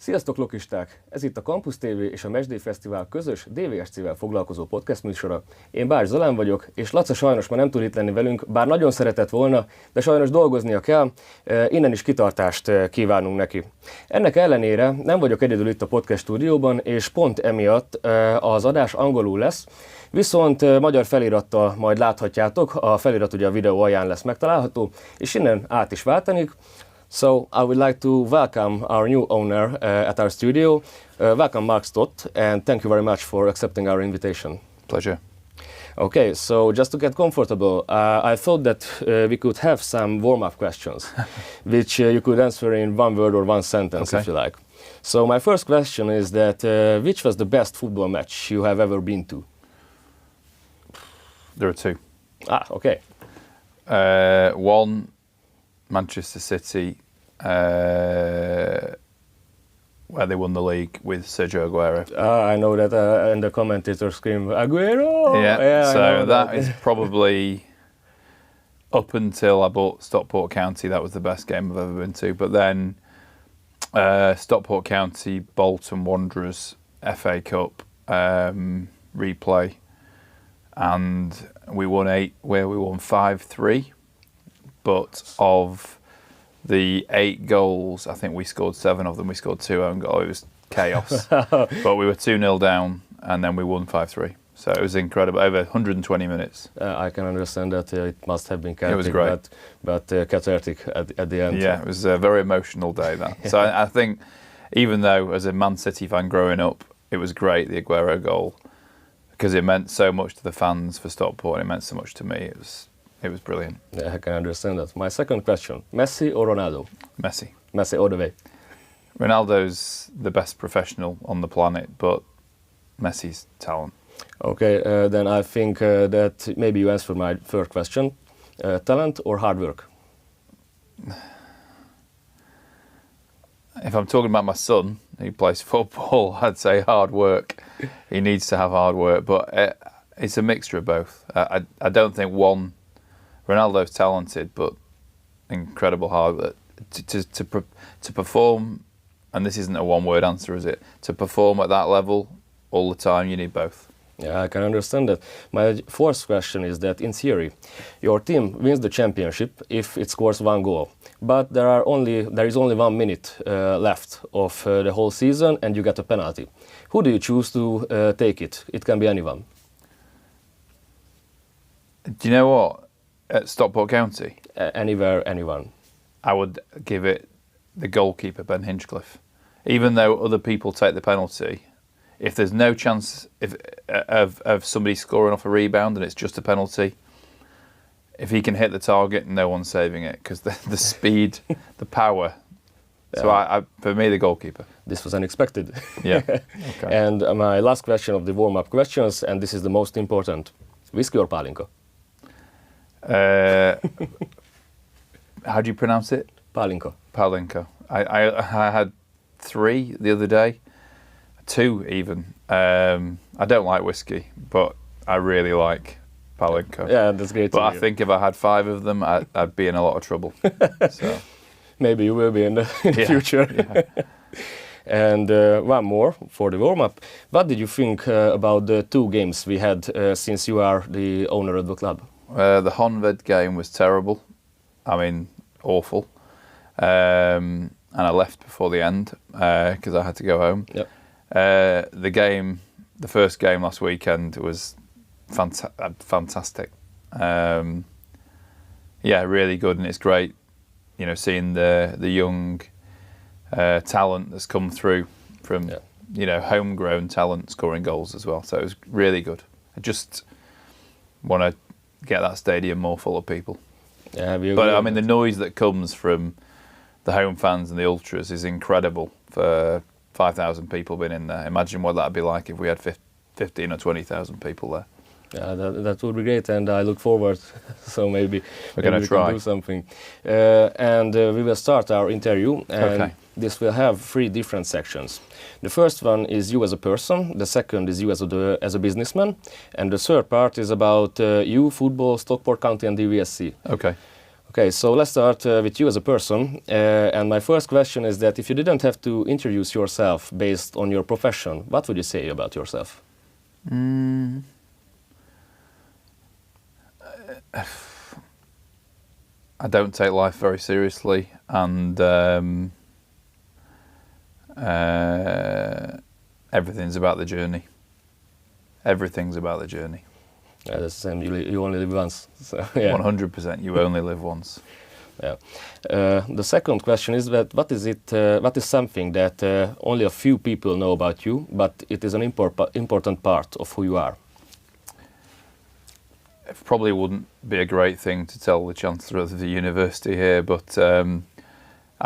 Sziasztok, lokisták! Ez itt a Campus TV és a Mesdé Fesztivál közös DVSC-vel foglalkozó podcast műsora. Én Bács Zolán vagyok, és Laca sajnos ma nem tud itt lenni velünk, bár nagyon szeretett volna, de sajnos dolgoznia kell, innen is kitartást kívánunk neki. Ennek ellenére nem vagyok egyedül itt a podcast stúdióban, és pont emiatt az adás angolul lesz, viszont magyar felirattal majd láthatjátok, a felirat ugye a videó alján lesz megtalálható, és innen át is váltanik. So I would like to welcome our new owner at our studio. Welcome, Mark Stott, and thank you very much for accepting our invitation. Pleasure. Okay, so just to get comfortable, I thought that we could have some warm-up questions, which you could answer in one word or one sentence, Okay. if you like. So my first question is that which was the best football match you have ever been to? There are two. Okay. One, Manchester City, where they won the league with Sergio Aguero. I know that, and the commentators scream, Aguero! Yeah, I so know that is probably, up until I bought Stockport County, that was the best game I've ever been to. But then Stockport County, Bolton Wanderers, FA Cup replay, and we won 5-3. But of the 8 goals, I think we scored 7 of them. We scored 2 own goals. It was chaos. But we were 2-0 down, and then we won 5-3. So it was incredible. Over 120 minutes. I can understand that it must have been chaotic, It was great. but cathartic at the end. Yeah, it was a very emotional day, that. So I think, even though as a Man City fan growing up, it was great, the Aguero goal, because it meant so much to the fans for Stockport, and it meant so much to me. It was brilliant. Yeah, I can understand that. My second question, Messi or Ronaldo? Messi. Messi all the way. Ronaldo's the best professional on the planet, but Messi's talent. Okay, then I think that maybe you answer my third question. Talent or hard work? If I'm talking about my son, who plays football, I'd say hard work. He needs to have hard work, but it's a mixture of both. I don't think one... Ronaldo's talented, but incredible hard work. To perform, and this isn't a one-word answer, is it? To perform at that level all the time, you need both. Yeah, I can understand that. My fourth question is that, in theory, your team wins the championship if it scores 1 goal. But there is only 1 minute left of the whole season, and you get a penalty. Who do you choose to take it? It can be anyone. Do you know what? At Stockport County? Anywhere, anyone. I would give it the goalkeeper, Ben Hinchcliffe. Even though other people take the penalty, if there's no chance of somebody scoring off a rebound and it's just a penalty, if he can hit the target, no one's saving it, because the speed, the power. Yeah. So I, for me, the goalkeeper. This was unexpected. Yeah. Okay. And my last question of the warm-up questions, and this is the most important. Whiskey or palinka? How do you pronounce it? Palinka. Palinka. I had 3 the other day, 2 even. I don't like whiskey, but I really like palinka. Yeah, that's great. But I think if I had 5 of them, I'd be in a lot of trouble. So. Maybe you will be in the future. Yeah. And one more for the warm-up. What did you think about the 2 games we had since you are the owner of the club? The Honved game was terrible. I mean, awful. And I left before the end because I had to go home. Yep. The first game last weekend was fantastic. Yeah, really good, and it's great, seeing the young talent that's come through from, homegrown talent scoring goals as well. So it was really good. I just want to get that stadium more full of people. Yeah, but I mean, the noise that comes from the home fans and the ultras is incredible for 5,000 people being in there. Imagine what that'd be like if we had 15 or 20,000 people there. Yeah, that would be great, and I look forward. So maybe we can do something. And we will start our interview, and this will have 3 different sections. The first one is you as a person, the second is you as a businessman, and the third part is about you, football, Stockport County and DVSC. Okay. Okay, so let's start with you as a person. And my first question is that if you didn't have to introduce yourself based on your profession, what would you say about yourself? I don't take life very seriously, and everything's about the journey. Everything's about the journey. Yeah, that's the same. You only live once. So, yeah. 100%. You only live once. Yeah. The second question is that what is something that only a few people know about you, but it is an important part of who you are? It probably wouldn't be a great thing to tell the Chancellor of the university here, but I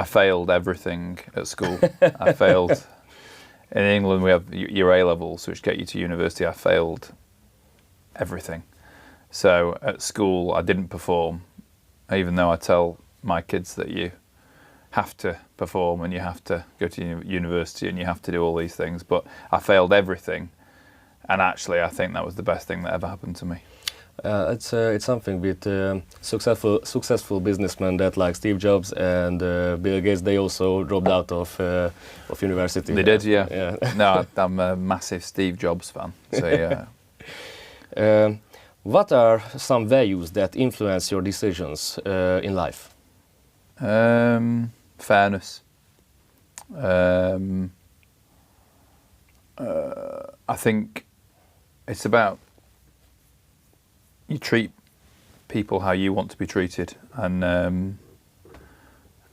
failed everything at school. I failed. In England, we have your A-levels, which get you to university. I failed everything. So at school, I didn't perform, even though I tell my kids that you have to perform and you have to go to university and you have to do all these things. But I failed everything. And actually, I think that was the best thing that ever happened to me. It's something with successful businessmen that like Steve Jobs and Bill Gates. They also dropped out of university. They did, yeah. No, I'm a massive Steve Jobs fan. So yeah. What are some values that influence your decisions in life? Fairness. I think it's about you treat people how you want to be treated, and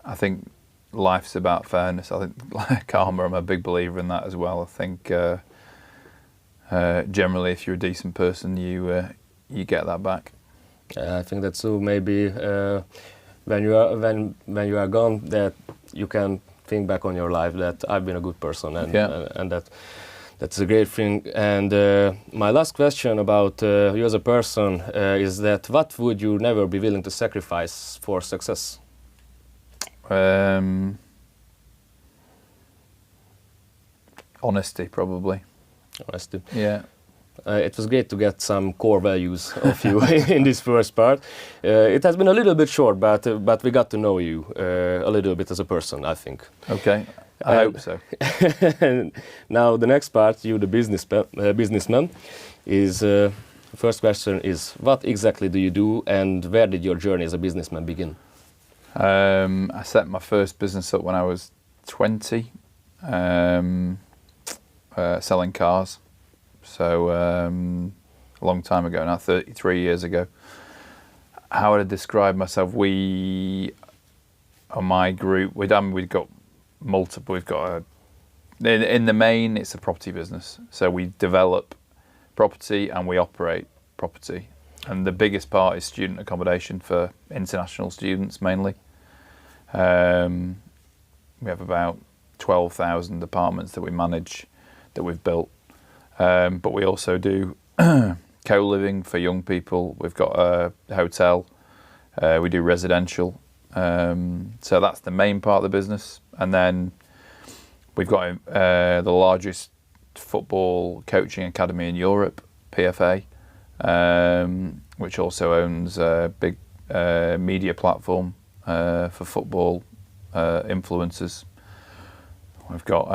I think life's about fairness. I think karma, I'm a big believer in that as well. I think generally if you're a decent person, you get that back. I think that too. Maybe when you are gone, that you can think back on your life that I've been a good person, and that's a great thing. And my last question about you as a person is that what would you never be willing to sacrifice for success? Honesty, probably. Honesty. Yeah. It was great to get some core values of you in this first part. It has been a little bit short, but we got to know you a little bit as a person, I think. Okay. I hope so. Now the next part, you the businessman, is first question is what exactly do you do and where did your journey as a businessman begin? I set my first business up when I was 20, selling cars. So a long time ago now, 33 years ago. How would I describe myself? We, on my group, we've got multiple. We've got in the main, it's a property business. So we develop property and we operate property. And the biggest part is student accommodation for international students mainly. We have about 12,000 apartments that we manage, that we've built. But we also do co-living for young people. We've got a hotel. We do residential. So that's the main part of the business. And then we've got the largest football coaching academy in Europe, PFA, which also owns a big media platform for football influencers. We've got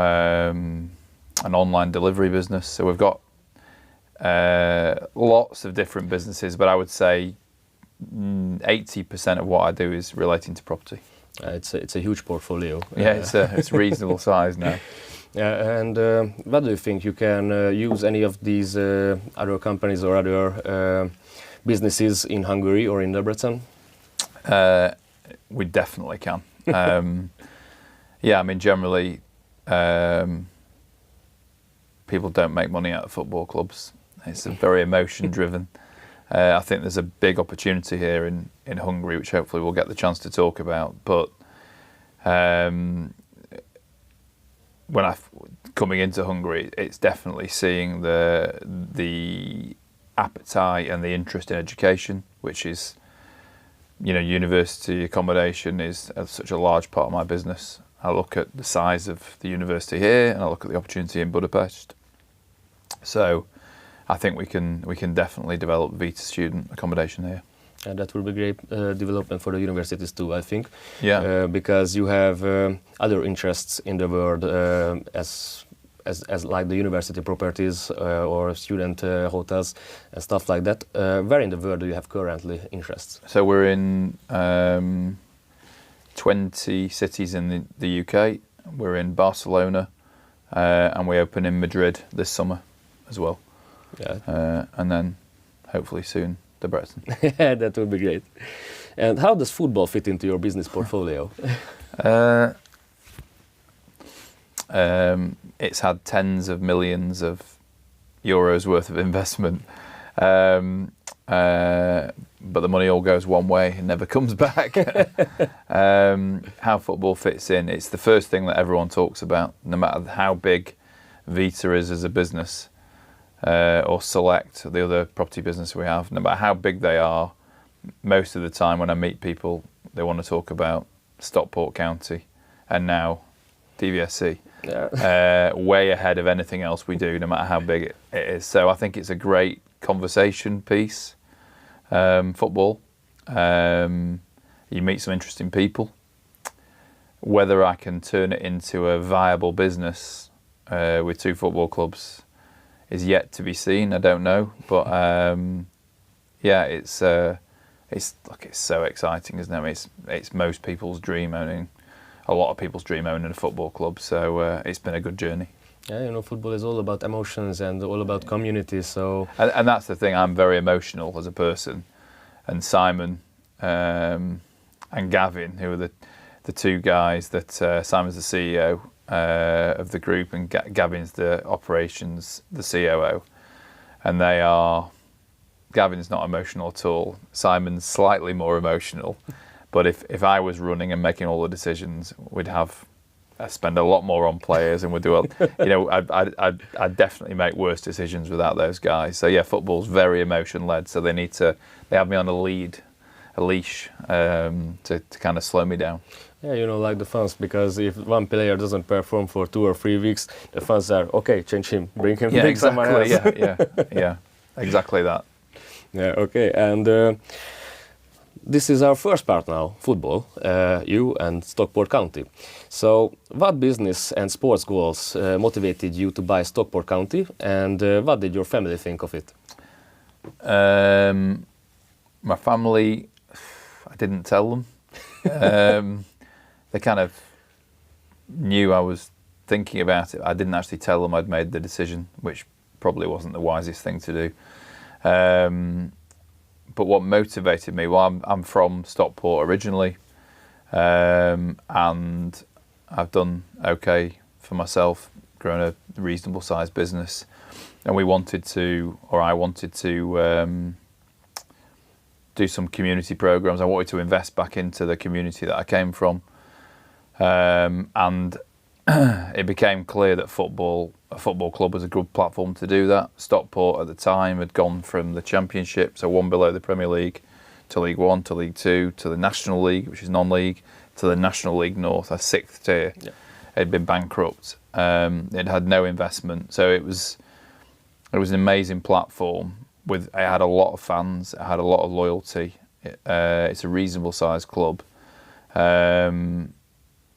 an online delivery business. So we've got lots of different businesses, but I would say 80% of what I do is relating to property. It's a huge portfolio. Yeah, it's reasonable size now. Yeah, and what do you think? You can use any of these other companies or other businesses in Hungary or in Debrecen? We definitely can. Yeah, I mean, generally, people don't make money out of football clubs. It's very emotion-driven. I think there's a big opportunity here in Hungary, which hopefully we'll get the chance to talk about. But when coming into Hungary, it's definitely seeing the appetite and the interest in education, which is, university accommodation is such a large part of my business. I look at the size of the university here, and I look at the opportunity in Budapest. So I think we can definitely develop Vita student accommodation here. And that will be great development for the universities too, I think. Yeah. Because you have other interests in the world as like the university properties or student hotels and stuff like that. Where in the world do you have currently interests? So we're in 20 cities in the UK. We're in Barcelona, and we open in Madrid this summer as well. Yeah. And then hopefully soon Debrecen. That would be great. And how does football fit into your business portfolio? It's had tens of millions of euros worth of investment, but the money all goes one way and never comes back. How football fits in, it's the first thing that everyone talks about, no matter how big Vita is as a business, or Select, the other property business we have, no matter how big they are, most of the time when I meet people, they want to talk about Stockport County and now DVSC. Yeah. Way ahead of anything else we do, no matter how big it is. So I think it's a great conversation piece, football. You meet some interesting people. Whether I can turn it into a viable business with two football clubs is yet to be seen. I don't know, but yeah, it's so exciting, isn't it? It's most people's dream owning. A lot of people's dream owning a football club, so it's been a good journey. Yeah, football is all about emotions and all about community, so... And that's the thing, I'm very emotional as a person, and Simon and Gavin, who are the two guys that, Simon's the CEO of the group and Gavin's the operations, the COO, and Gavin's not emotional at all, Simon's slightly more emotional. But if I was running and making all the decisions, I'd spend a lot more on players, and I'd definitely make worse decisions without those guys. So yeah, football's very emotion led. So they have me on a leash to kind of slow me down. Yeah, like the fans, because if one player doesn't perform for 2 or 3 weeks, the fans are okay, change him, bring someone else. Yeah, exactly that. Yeah, okay, and. This is our first part now, football, you and Stockport County. So, what business and sports goals motivated you to buy Stockport County, and what did your family think of it? My family, I didn't tell them. They kind of knew I was thinking about it. I didn't actually tell them I'd made the decision, which probably wasn't the wisest thing to do. But what motivated me, well, I'm from Stockport originally, and I've done okay for myself, grown a reasonable sized business, and I wanted to do some community programs. I wanted to invest back into the community that I came from, and it became clear that a football club was a good platform to do that. Stockport at the time had gone from the Championship, so one below the Premier League, to League One, to League Two, to the National League, which is non-league, to the National League North, a 6th tier. Yeah. It had been bankrupt. It had no investment, so it was an amazing platform. It had a lot of fans, it had a lot of loyalty. It's a reasonable sized club.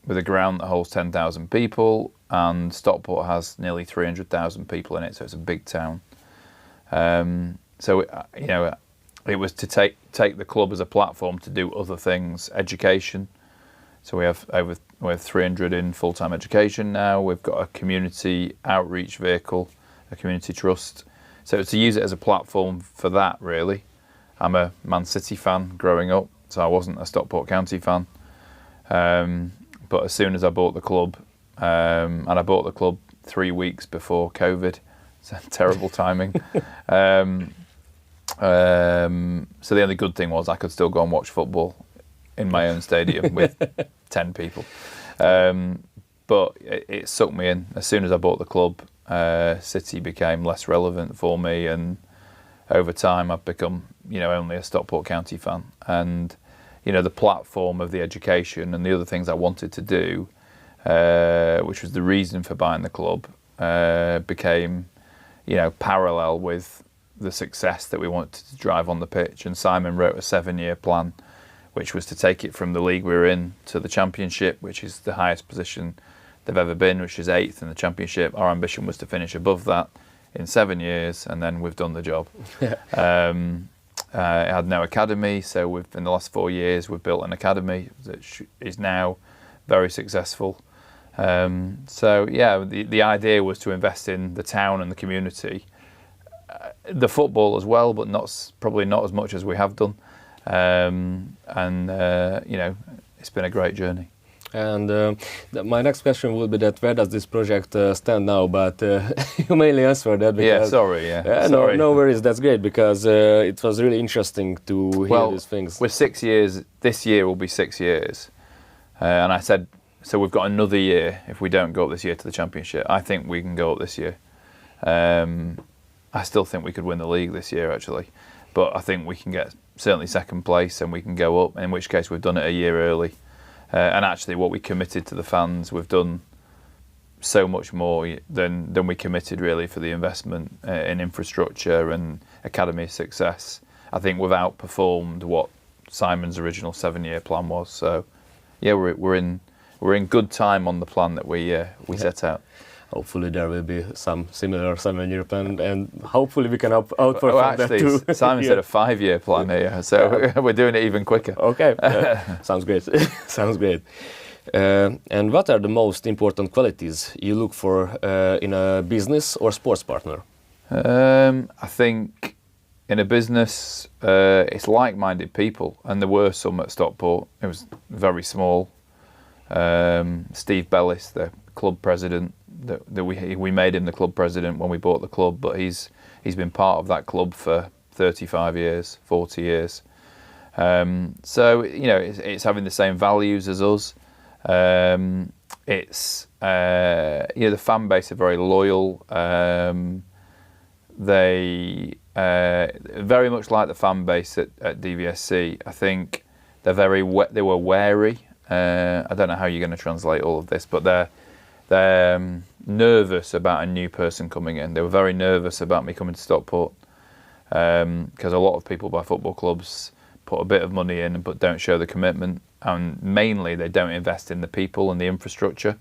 With a ground that holds 10,000 people, and Stockport has nearly 300,000 people in it, so it's a big town. It was to take the club as a platform to do other things, education. So we have 300 in full-time education now. We've got a community outreach vehicle, a community trust. So to use it as a platform for that, really. I'm a Man City fan growing up, so I wasn't a Stockport County fan. But as soon as I bought the club, and I bought the club 3 weeks before COVID, so terrible timing. So the only good thing was I could still go and watch football in my own stadium with 10 people. But it sucked me in. As soon as I bought the club, City became less relevant for me, and over time I've become, only a Stockport County fan. And the platform of the education and the other things I wanted to do, which was the reason for buying the club, became, parallel with the success that we wanted to drive on the pitch. And Simon wrote a 7-year plan, which was to take it from the league we were in to the Championship, which is the highest position they've ever been, which is 8th in the Championship. Our ambition was to finish above that in 7 years, and then we've done the job. It had no academy, so in the last 4 years we've built an academy that is now very successful. The idea was to invest in the town and the community, the football as well, but probably not as much as we have done. It's been a great journey. And my next question will be that where does this project stand now? But you mainly answered that. Because, sorry. No worries. That's great because it was really interesting to hear these things. We're 6 years. This year will be 6 years, and I said so. We've got another year if we don't go up this year to the Championship. I think we can go up this year. I still think we could win the league this year, actually, but I think we can get certainly second place and we can go up. In which case, we've done it a year early. And actually, what we committed to the fans, we've done so much more than we committed really for the investment in infrastructure and academy success. I think we've outperformed what Simon's original 7-year plan was. So, yeah, we're in good time on the plan that we set out. Hopefully there will be some similar 7-year plan, and hopefully we can outperform that too. Simon said a 5-year plan here, so we're doing it even quicker. Okay, sounds great. Sounds great. And what are the most important qualities you look for in a business or sports partner? I think in a business, it's like-minded people, and there were some at Stockport. It was very small. Steve Bellis, the club president, that we made him the club president when we bought the club, but he's been part of that club for 35 years, 40 years. So it's having the same values as us. It's the fan base are very loyal. They very much like the fan base at DVSC. I think they were wary. I don't know how you're going to translate all of this, but they're nervous about a new person coming in. They were very nervous about me coming to Stockport because a lot of people buy football clubs, put a bit of money in, but don't show the commitment, and mainly they don't invest in the people and the infrastructure.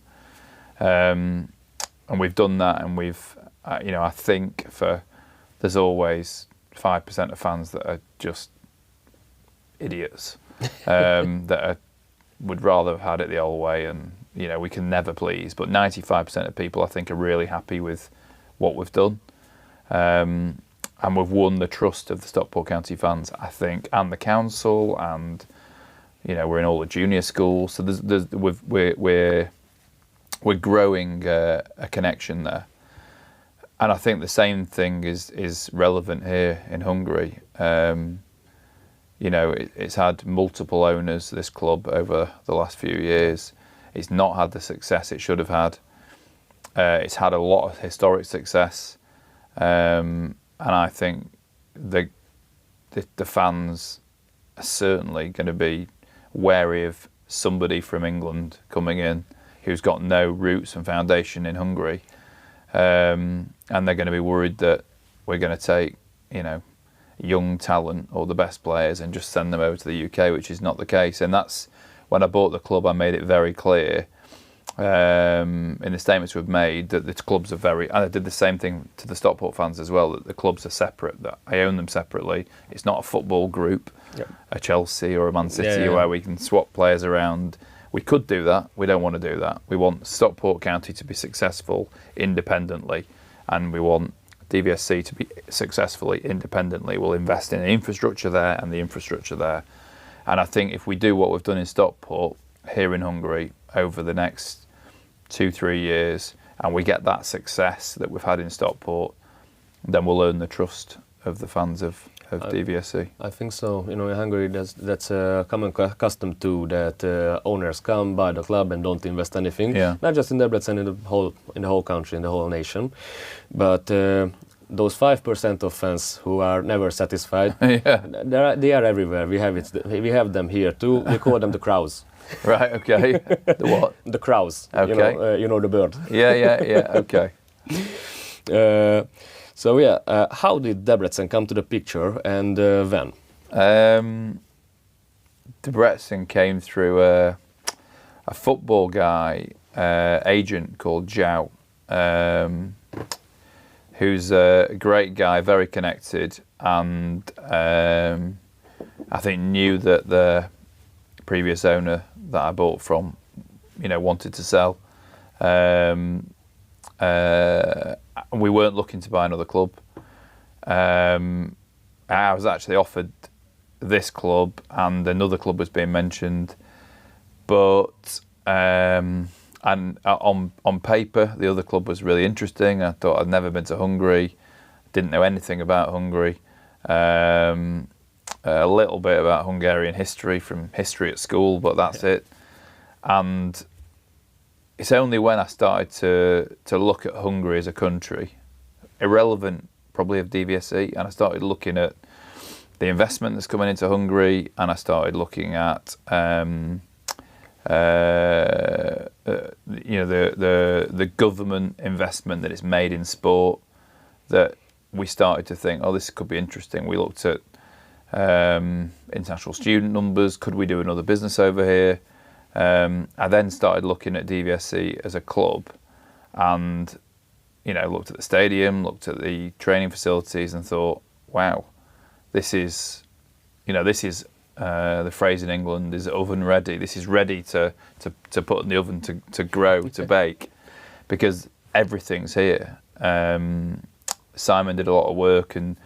And we've done that, and I think there's always 5% of fans that are just idiots that would rather have had it the old way, and we can never please. But 95% of people, I think, are really happy with what we've done, and we've won the trust of the Stockport County fans, I think, and the council, and we're in all the junior schools, so we're growing a connection there. And I think the same thing is relevant here in Hungary. It's had multiple owners, this club, over the last few years. It's not had the success it should have had. It's had a lot of historic success. And I think the fans are certainly going to be wary of somebody from England coming in who's got no roots and foundation in Hungary. And they're going to be worried that we're going to take, young talent or the best players and just send them over to the UK, which is not the case. And that's when I bought the club, I made it very clear in the statements we've made that the clubs are and I did the same thing to the Stockport fans as well, that the clubs are separate, that I own them separately. It's not a football group, a Chelsea or a Man City where we can swap players around. We could do that. We don't want to do that. We want Stockport County to be successful independently, and we want DVSC to be successfully independently. We'll invest in the infrastructure there and the infrastructure there. And I think if we do what we've done in Stockport, here in Hungary, over the next 2-3 years, and we get that success that we've had in Stockport, then we'll earn the trust of the fans of DVSC. I think so. In Hungary, that's a common custom too, that owners come, buy the club and don't invest anything. Yeah. Not just in Debrecen, in the whole country, in the whole nation. But those 5% of fans who are never satisfied, they are everywhere. We have them here too. We call them the crows. Right. Okay. The what? The crows. Okay. The bird. Yeah. Okay. So yeah, how did Debrecen come to the picture and when? Debrecen came through a football guy, agent called Zhao, who's a great guy, very connected, and I think knew that the previous owner that I bought from, wanted to sell. We weren't looking to buy another club. I was actually offered this club, and another club was being mentioned, but and on paper the other club was really interesting. I thought, I'd never been to Hungary, didn't know anything about Hungary, a little bit about Hungarian history from history at school, but that's it. And it's only when I started to look at Hungary as a country, irrelevant probably of DVSC, and I started looking at the investment that's coming into Hungary, and I started looking at the government investment that is made in sport, that we started to think, oh, this could be interesting. We looked at international student numbers. Could we do another business over here? I then started looking at DVSC as a club, and looked at the stadium, looked at the training facilities, and thought, wow, this is the phrase in England is oven ready. This is ready to put in the oven to grow, to bake, because everything's here. Simon did a lot of work and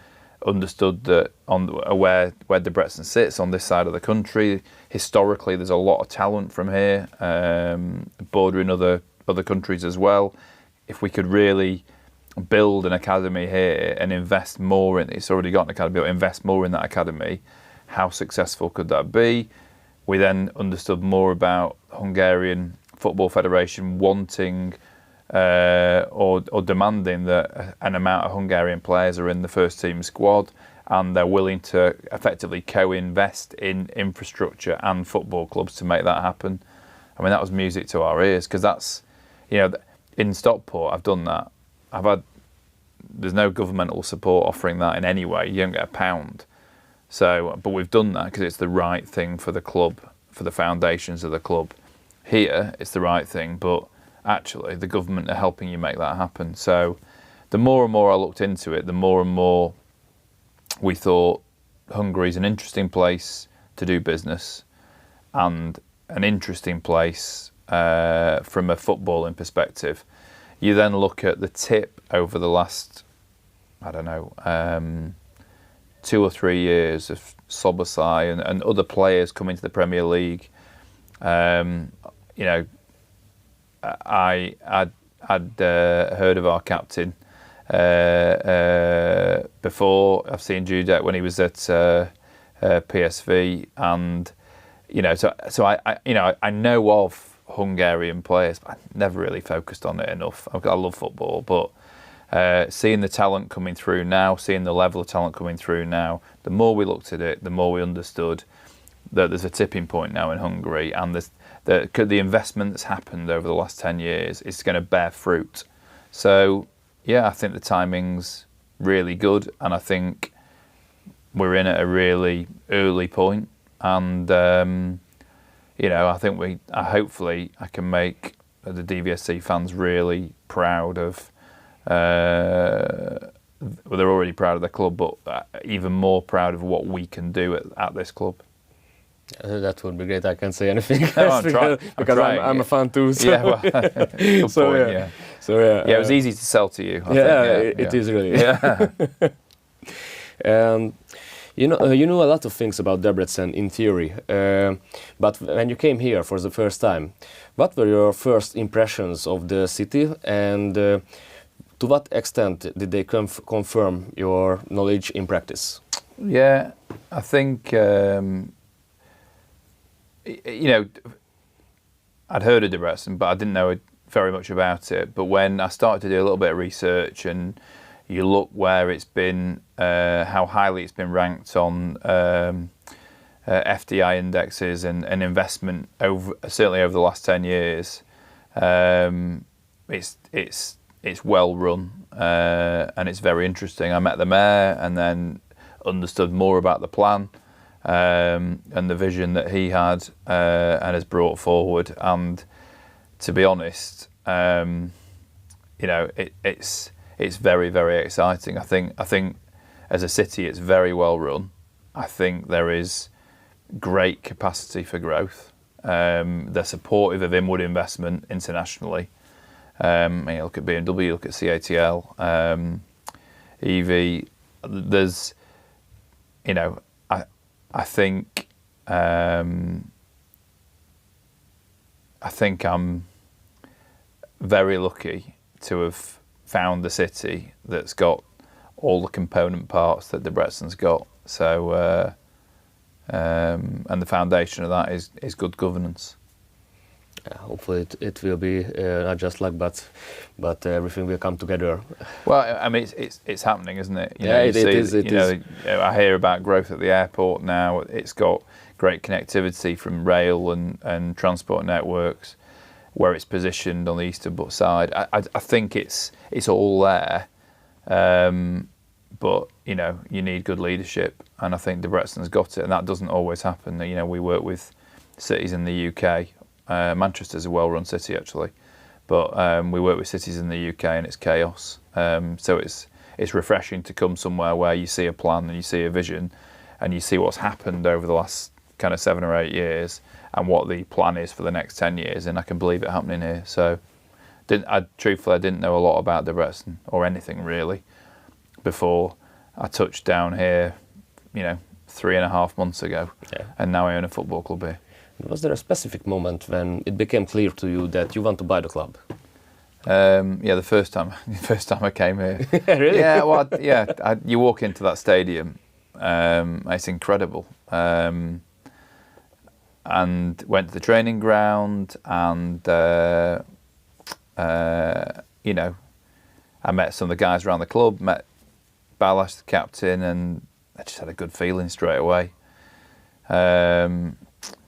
understood that where Debrecen sits on this side of the country, historically there's a lot of talent from here, bordering other countries as well. If we could really build an academy here and invest more in it, it's already got an academy, but invest more in that academy, how successful could that be? We then understood more about Hungarian Football Federation wanting or demanding that an amount of Hungarian players are in the first team squad, and they're willing to effectively co-invest in infrastructure and football clubs to make that happen. I mean, that was music to our ears, because that's, in Stockport, I've done that. There's no governmental support offering that in any way. You don't get a pound. So, but we've done that because it's the right thing for the club, for the foundations of the club. Here, it's the right thing, but actually the government are helping you make that happen. So the more and more I looked into it, the more and more we thought Hungary's an interesting place to do business, and an interesting place from a footballing perspective. You then look at the tip over the last, 2 or 3 years of Sobosai and other players coming to the Premier League. I'd heard of our captain before. I've seen Judek when he was at PSV, and so I know of Hungarian players, but I never really focused on it enough. I love football, but seeing the talent coming through now, seeing the level of talent coming through now, the more we looked at it, the more we understood that there's a tipping point now in Hungary, and the investment that's happened over the last 10 years is going to bear fruit. So, yeah, I think the timing's really good, and I think we're in at a really early point, and I think hopefully I can make the DVSC fans really proud of. They're already proud of the club, but even more proud of what we can do at this club. That would be great. I can't say anything No, because I'm a fan too. So. Yeah, well, good So, point, yeah. yeah. So yeah, Yeah, it was easy to sell to you. I think. It is really. Yeah. You know a lot of things about Debrecen in theory, but when you came here for the first time, what were your first impressions of the city, and to what extent did they confirm your knowledge in practice? Yeah, I think I'd heard of Debrecen, but I didn't know very much about it. But when I started to do a little bit of research, and you look where it's been, how highly it's been ranked on FDI indexes and investment certainly over the last 10 years, it's well run. and it's very interesting. I met the mayor and then understood more about the plan and the vision that he had and has brought forward. And to be honest, it's very, very exciting. I think as a city, it's very well run. I think there is great capacity for growth. They're supportive of inward investment internationally. Look at BMW, look at CATL, EV. There's, I think I'm very lucky to have found the city that's got all the component parts that Debrecen's got. So, and the foundation of that is good governance. Hopefully it will be not just luck, but everything will come together. Well, I mean, it's happening, isn't it? It is. I hear about growth at the airport now. It's got great connectivity from rail and transport networks, where it's positioned on the eastern side. I think it's all there, but you need good leadership, and I think Debrecen's got it, and that doesn't always happen. We work with cities in the UK. Manchester's a well-run city, actually, but we work with cities in the UK and it's chaos. So it's refreshing to come somewhere where you see a plan and you see a vision and you see what's happened over the last kind of 7 or 8 years and what the plan is for the next 10 years, and I can believe it happening here. So truthfully, I didn't know a lot about Debrecen or anything really before I touched down here, 3.5 months ago, and now I own a football club here. Was there a specific moment when it became clear to you that you want to buy the club? The first time I came here. Really? Yeah, well, you walk into that stadium, it's incredible. And went to the training ground, and I met some of the guys around the club, met Balázs, the captain, and I just had a good feeling straight away.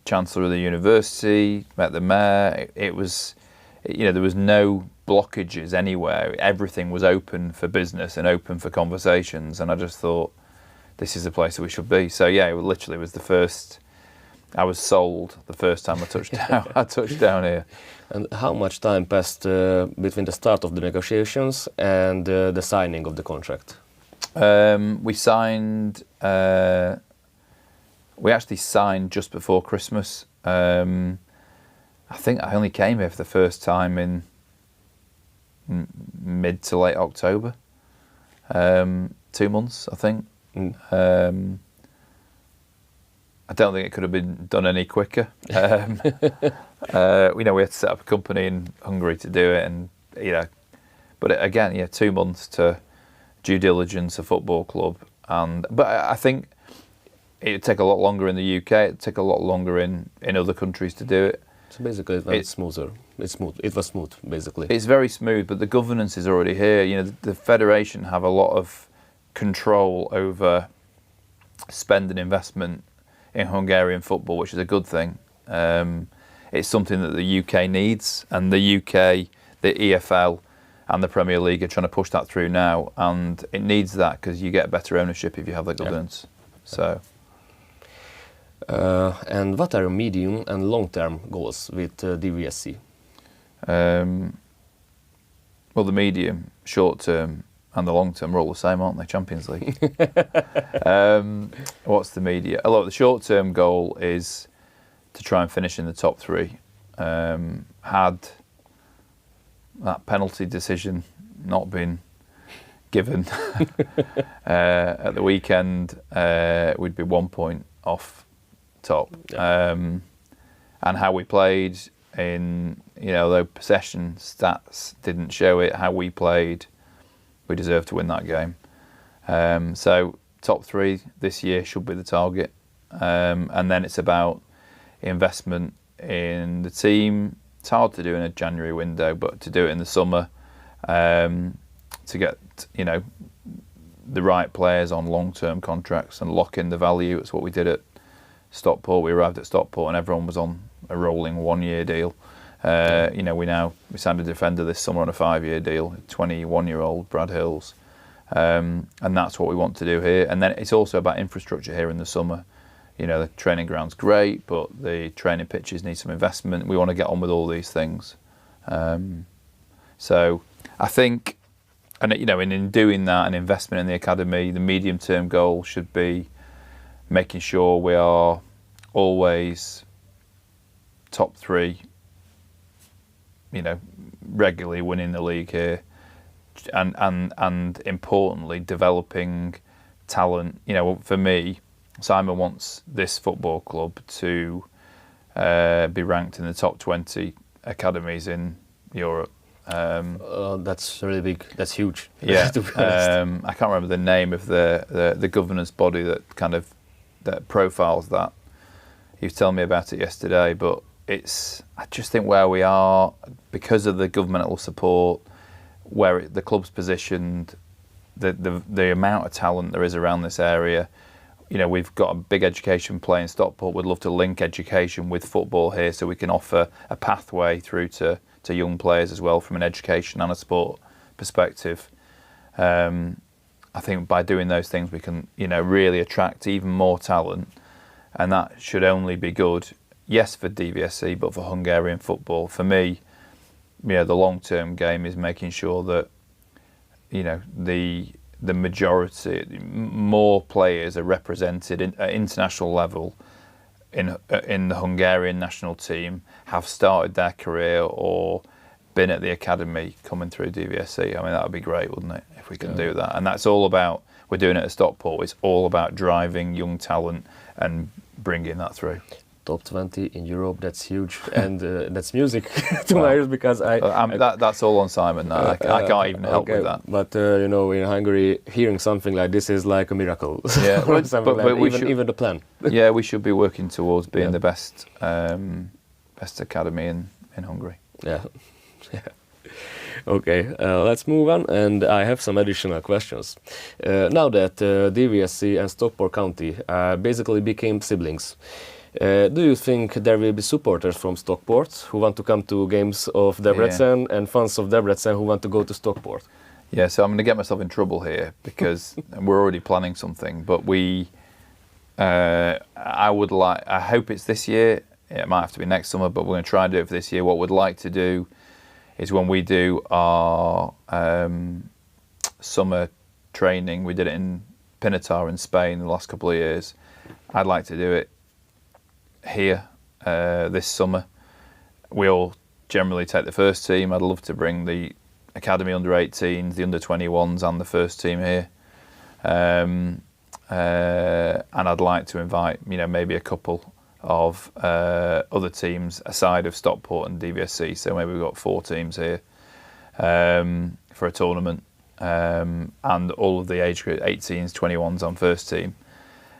Chancellor of the university, met the mayor. It was, there was no blockages anywhere. Everything was open for business and open for conversations, and I just thought, this is the place that we should be. So it literally was the first. I was sold the first time I touched down. I touched down here. And how much time passed between the start of the negotiations and the signing of the contract? We signed. We actually signed just before Christmas. I think I only came here for the first time in mid to late October. 2 months, I think. I don't think it could have been done any quicker. We had to set up a company in Hungary to do it, and but again, 2 months to due diligence a football club, but I think it would take a lot longer in the UK. It would take a lot longer in other countries to do it. So basically, it went smoother. It's smooth. It was smooth, basically. It's very smooth, but the governance is already here. The federation have a lot of control over spend and investment in Hungarian football, which is a good thing. It's something that the UK needs, and the UK, the EFL, and the Premier League are trying to push that through now, and it needs that because you get better ownership if you have the governance. So. And what are your medium and long-term goals with DVSC? Well, the medium, short-term, and the long-term are all the same, aren't they? Champions League. What's the media? Look, the short-term goal is to try and finish in the top 3. Had that penalty decision not been given at the weekend, we'd be 1 point off top. And how we played in, though possession stats didn't show it, how we played, we deserve to win that game. So top 3 this year should be the target. And then it's about investment in the team. It's hard to do in a January window, but to do it in the summer, to get, the right players on long-term contracts and lock in the value. It's what we did at Stockport. We arrived at Stockport and everyone was on a rolling 1-year deal. We signed a defender this summer on a 5-year deal, 21-year-old Brad Hills, and that's what we want to do here. And then it's also about infrastructure here in the summer. The training ground's great, but the training pitches need some investment. We want to get on with all these things. So I think, and in doing that and investment in the academy, the medium-term goal should be making sure we are always top 3, regularly winning the league here, and importantly developing talent. For me, Simon wants this football club to be ranked in the top 20 academies in Europe. That's really big. That's huge. Yeah. To be honest. I can't remember the name of the governance body that profiles that. He was telling me about it yesterday, but I just think where we are, because of the governmental support, where the club's positioned, the amount of talent there is around this area. We've got a big education play in Stockport. We'd love to link education with football here, so we can offer a pathway through to young players as well from an education and a sport perspective. I think by doing those things, we can really attract even more talent, and that should only be good. Yes, for DVSC, but for Hungarian football. For me, the long-term game is making sure that the majority, more players are represented at international level in the Hungarian national team, have started their career or been at the academy coming through DVSC. That would be great, wouldn't it, if we can do that? And that's all about, we're doing it at Stockport, it's all about driving young talent and bringing that through. Top 20 in Europe, that's huge, and that's music to my ears, because that's all on Simon now. I can't even help with that. But in Hungary, hearing something like this is like a miracle. Yeah, even the plan. Yeah, we should be working towards being the best academy in Hungary. Yeah. Okay, let's move on, and I have some additional questions. Now that DVSC and Stockport County basically became siblings, do you think there will be supporters from Stockport who want to come to games of Debrecen and fans of Debrecen who want to go to Stockport? Yeah, so I'm going to get myself in trouble here because we're already planning something, but I hope it's this year. It might have to be next summer, but we're going to try and do it for this year. What we'd like to do is when we do our summer training, we did it in Pinatar in Spain the last couple of years. I'd like to do it here this summer. We all generally take the first team. I'd love to bring the academy under 18s, the under 21s, and the first team here. And I'd like to invite, maybe a couple of other teams aside of Stockport and DVSC. So maybe we've got 4 teams here for a tournament, and all of the age group 18s, 21s on first team.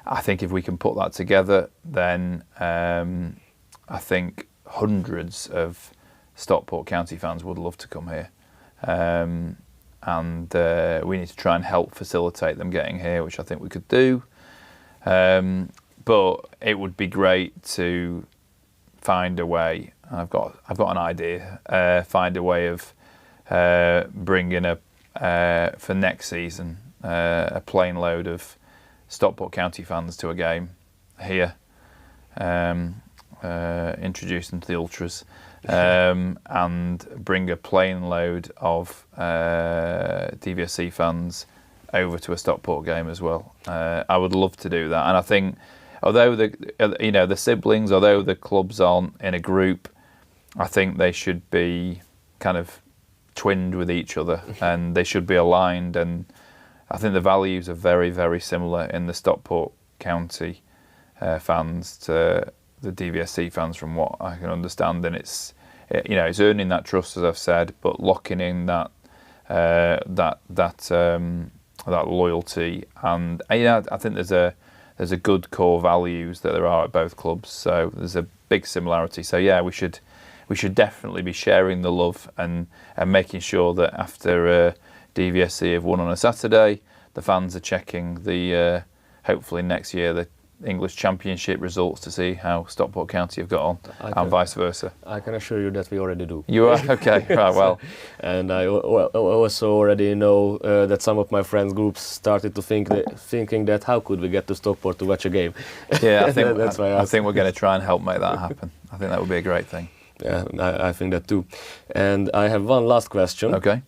I think if we can put that together, then I think hundreds of Stockport County fans would love to come here. And we need to try and help facilitate them getting here, which I think we could do. But it would be great to find a way. I've got an idea. Find a way of bringing for next season a plane load of Stockport County fans to a game here. Introduce them to the ultras. And bring a plane load of DVSC fans over to a Stockport game as well. I would love to do that, and I think although the siblings, although the clubs aren't in a group, I think they should be kind of twinned with each other, and they should be aligned. And I think the values are very, very similar in the Stockport County fans to the DVSC fans, from what I can understand. And it's earning that trust, as I've said, but locking in that loyalty. And I think there's a good core values that there are at both clubs. So there's a big similarity. So yeah, we should definitely be sharing the love and making sure that after DVSC have won on a Saturday, the fans are checking hopefully next year English Championship results to see how Stockport County have got on, and vice versa. I can assure you that we already do. You are? Okay, right, well. And I also already know that some of my friends' groups started to thinking that how could we get to Stockport to watch a game? Yeah, I think, that's why I think we're going to try and help make that happen. I think that would be a great thing. Yeah, I think that too. And I have one last question. Okay.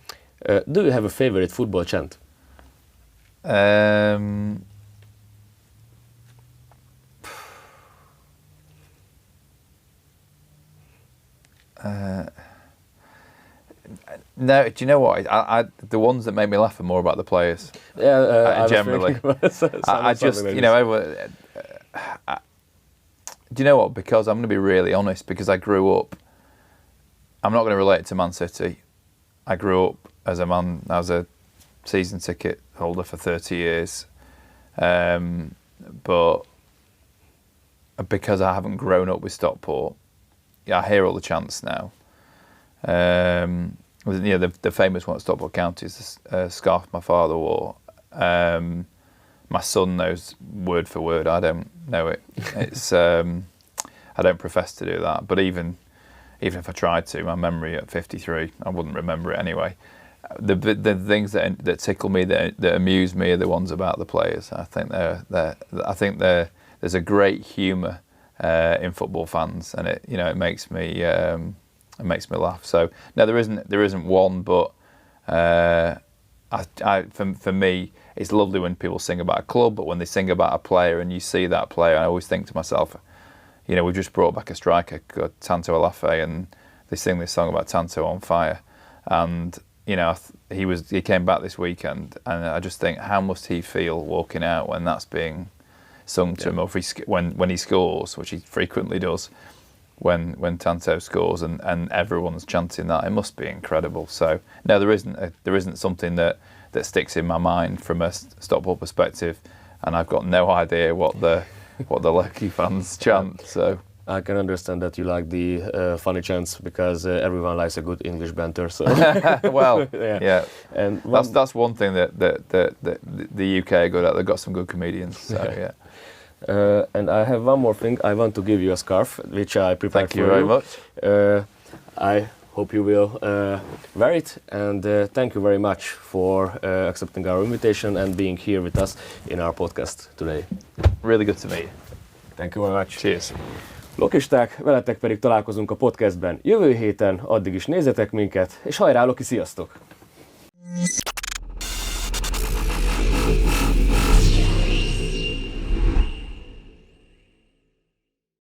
Do you have a favorite football chant? No, do you know what? I the ones that make me laugh are more about the players. Yeah, generally. I just, you know, do you know what? Because I'm going to be really honest. Because I grew up, I'm not going to relate it to Man City. I grew up as a season ticket holder for 30 years, but because I haven't grown up with Stockport, yeah, I hear all the chants now. You know, the famous one at Stockport County is the scarf my father wore. My son knows word for word. I don't know it. It's I don't profess to do that. But even if I tried to, my memory at 53, I wouldn't remember it anyway. The things that tickle me, that amuse me, are the ones about the players. I think there's a great humour in football fans, and it makes me laugh. So no, there isn't one, but for me, it's lovely when people sing about a club, but when they sing about a player and you see that player, I always think to myself, you know, we've just brought back a striker called Tanto Alafe, and they sing this song about Tanto on fire, and you know, he came back this weekend, and I just think, how must he feel walking out when that's being sung to him, or when he scores, which he frequently does, when Tanto scores and everyone's chanting that. It must be incredible. So no, there isn't something that sticks in my mind from a Stockport perspective, and I've got no idea what the Loki fans chant. So I can understand that you like the funny chants, because everyone likes a good English banter. So well, yeah. And that's one thing that the UK are good at. They've got some good comedians. So yeah. And I have one more thing. I want to give you a scarf, which I prepared for you. Thank you very much. I hope you will wear it, and thank you very much for accepting our invitation and being here with us in our podcast today. Really good to meet you. Thank you very much. Cheers. Lokisták, veletek pedig találkozunk a podcastben jövő héten, addig is nézzetek minket, és hajrá Loki, sziasztok!